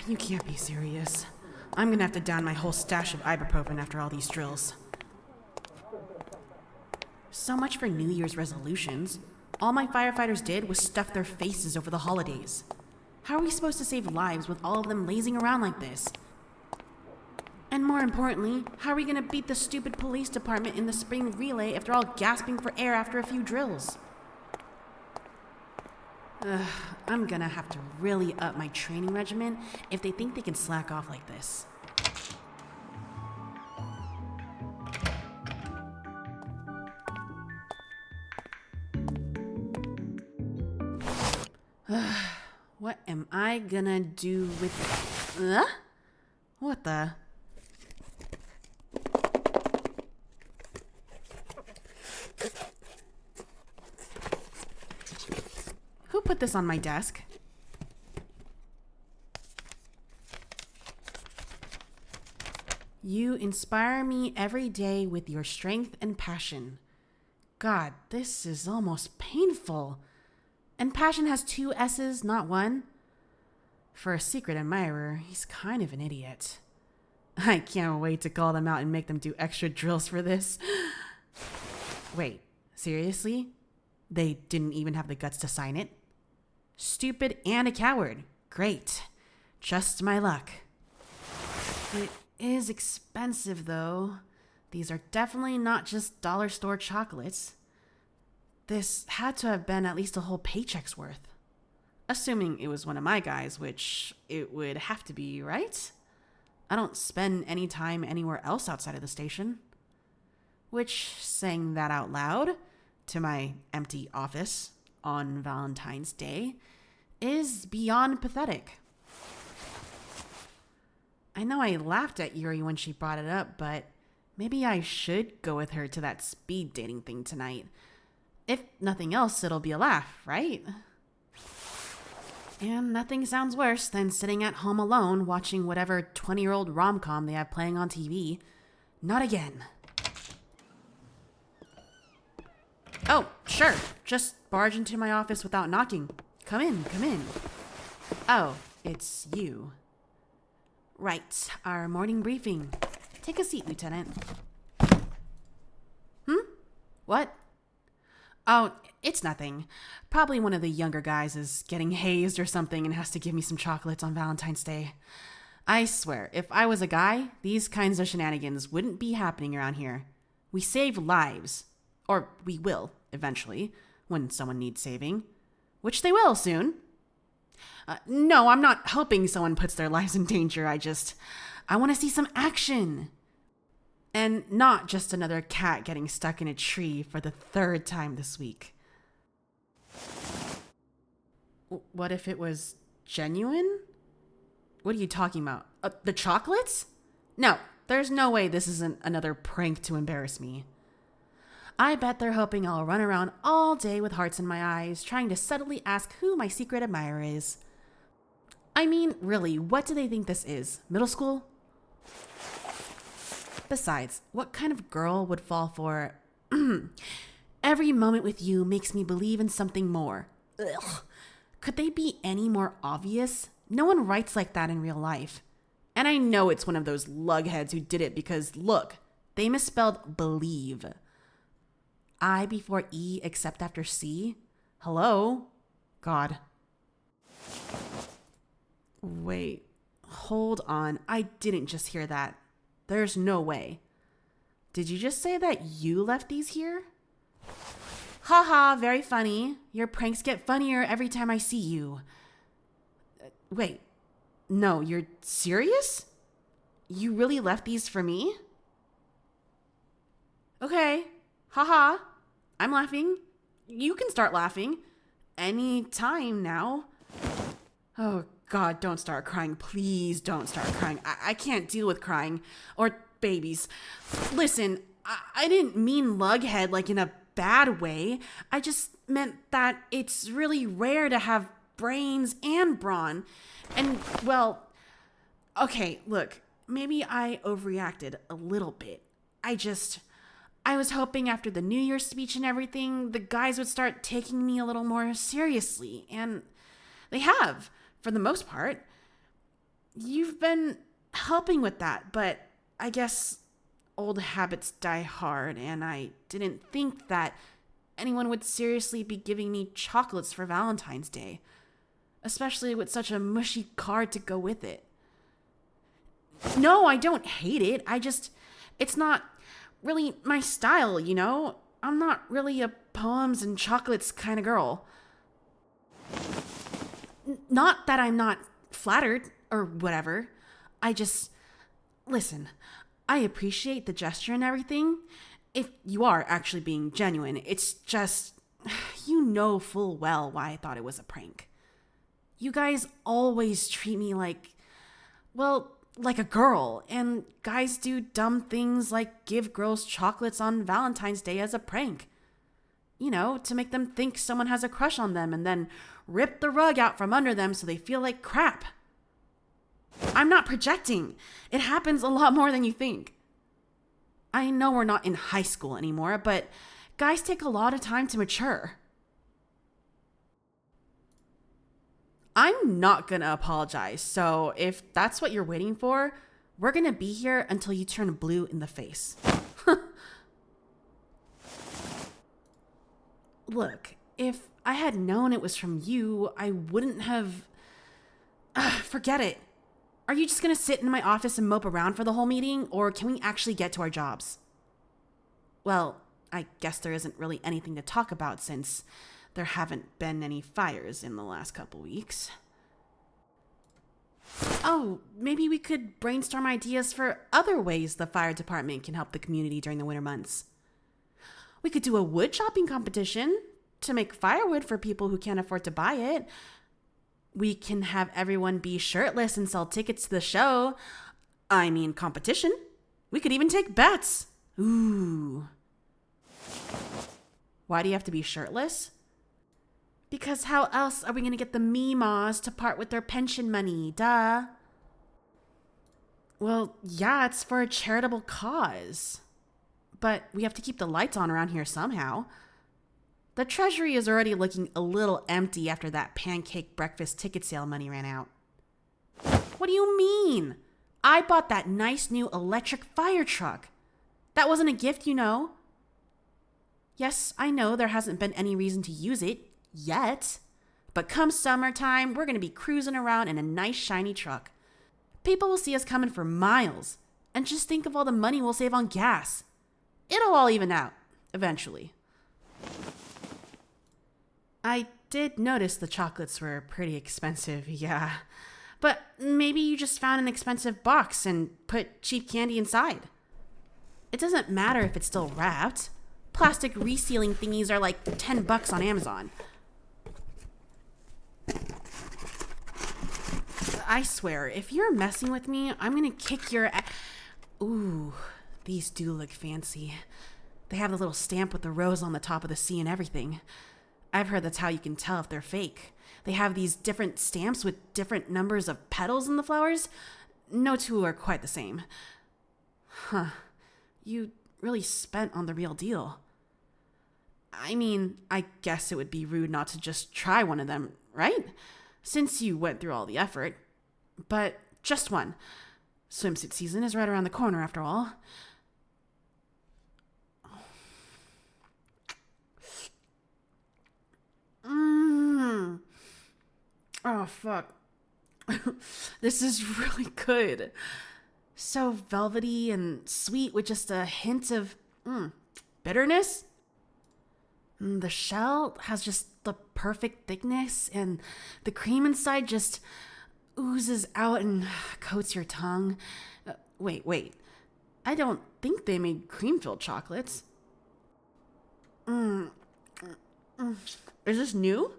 You can't be serious. I'm gonna have to down my whole stash of ibuprofen after all these drills. So much for New Year's resolutions. All my firefighters did was stuff their faces over the holidays. How are we supposed to save lives with all of them lazing around like this? And more importantly, how are we gonna beat the stupid police department in the spring relay if they're all gasping for air after a few drills? I'm gonna have to really up my training regimen if they think they can slack off like this. What am I gonna do with... What the... Who put this on my desk? You inspire me every day with your strength and passion. God, this is almost painful. And passion has 2 S's, not 1. For a secret admirer, he's kind of an idiot. I can't wait to call them out and make them do extra drills for this. Wait, seriously? They didn't even have the guts to sign it? Stupid and a coward. Great. Just my luck. It is expensive, though. These are definitely not just dollar store chocolates. This had to have been at least a whole paycheck's worth. Assuming it was one of my guys, which it would have to be, right? I don't spend any time anywhere else outside of the station. Which, saying that out loud to my empty office on Valentine's Day is beyond pathetic. I know I laughed at Yuri when she brought it up, but maybe I should go with her to that speed dating thing tonight. If nothing else, it'll be a laugh, right? And nothing sounds worse than sitting at home alone watching whatever 20-year-old rom-com they have playing on TV. Not again. Oh, sure. Just barge into my office without knocking. Come in, come in. Oh, it's you. Right, our morning briefing. Take a seat, Lieutenant. What? Oh, it's nothing. Probably one of the younger guys is getting hazed or something and has to give me some chocolates on Valentine's Day. I swear, if I was a guy, these kinds of shenanigans wouldn't be happening around here. We save lives. Or we will, eventually, when someone needs saving. Which they will soon. No, I'm not hoping someone puts their lives in danger. I want to see some action. And not just another cat getting stuck in a tree for the 3rd time this week. What if it was genuine? What are you talking about? The chocolates? No, there's no way this isn't another prank to embarrass me. I bet they're hoping I'll run around all day with hearts in my eyes, trying to subtly ask who my secret admirer is. I mean, really, what do they think this is? Middle school? Besides, what kind of girl would fall for, every moment with you makes me believe in something more? Ugh. Could they be any more obvious? No one writes like that in real life. And I know it's one of those lugheads who did it because, look, they misspelled believe. I before E except after C? Hello? God. Wait, hold on. I didn't just hear that. There's no way. Did you just say that you left these here? Haha, very funny. Your pranks get funnier every time I see you. Wait, no, you're serious? You really left these for me? Okay, haha, I'm laughing. You can start laughing. Any time now. Oh, God, don't start crying. Please don't start crying. I can't deal with crying. Or babies. Listen, I didn't mean lughead like in a bad way. I just meant that it's really rare to have brains and brawn. And, well, okay, look, maybe I overreacted a little bit. I was hoping after the New Year's speech and everything, the guys would start taking me a little more seriously. And they have, for the most part. You've been helping with that, but I guess old habits die hard, and I didn't think that anyone would seriously be giving me chocolates for Valentine's Day, especially with such a mushy card to go with it. No, I don't hate it. It's not really my style, you know? I'm not really a poems and chocolates kind of girl. Not that I'm not flattered or whatever. Listen, I appreciate the gesture and everything. If you are actually being genuine, it's just, you know full well why I thought it was a prank. You guys always treat me like a girl, and guys do dumb things like give girls chocolates on Valentine's Day as a prank. You know, to make them think someone has a crush on them and then rip the rug out from under them so they feel like crap. I'm not projecting. It happens a lot more than you think. I know we're not in high school anymore, but guys take a lot of time to mature. I'm not gonna apologize, so if that's what you're waiting for, we're gonna be here until you turn blue in the face. Look, if I had known it was from you, I wouldn't have... forget it. Are you just gonna sit in my office and mope around for the whole meeting, or can we actually get to our jobs? Well, I guess there isn't really anything to talk about since there haven't been any fires in the last couple weeks. Oh, maybe we could brainstorm ideas for other ways the fire department can help the community during the winter months. We could do a wood chopping competition to make firewood for people who can't afford to buy it. We can have everyone be shirtless and sell tickets to the show. I mean, competition. We could even take bets. Ooh. Why do you have to be shirtless? Because how else are we going to get the Meemaws to part with their pension money? Duh. Well, yeah, it's for a charitable cause. But we have to keep the lights on around here somehow. The treasury is already looking a little empty after that pancake breakfast ticket sale money ran out. What do you mean? I bought that nice new electric fire truck. That wasn't a gift, you know. Yes, I know there hasn't been any reason to use it yet. But come summertime, we're going to be cruising around in a nice shiny truck. People will see us coming for miles. And just think of all the money we'll save on gas. It'll all even out, eventually. I did notice the chocolates were pretty expensive, yeah. But maybe you just found an expensive box and put cheap candy inside. It doesn't matter if it's still wrapped. Plastic resealing thingies are like $10 on Amazon. I swear, if you're messing with me, I'm gonna kick your Ooh, these do look fancy. They have the little stamp with the rose on the top of the C and everything. I've heard that's how you can tell if they're fake. They have these different stamps with different numbers of petals in the flowers. No two are quite the same. Huh. You really spent on the real deal. I mean, I guess it would be rude not to just try one of them, right? Since you went through all the effort. But just one. Swimsuit season is right around the corner after all. Oh, fuck. This is really good. So velvety and sweet with just a hint of bitterness. The shell has just the perfect thickness, and the cream inside just oozes out and coats your tongue. Wait. I don't think they made cream-filled chocolates. Is this new?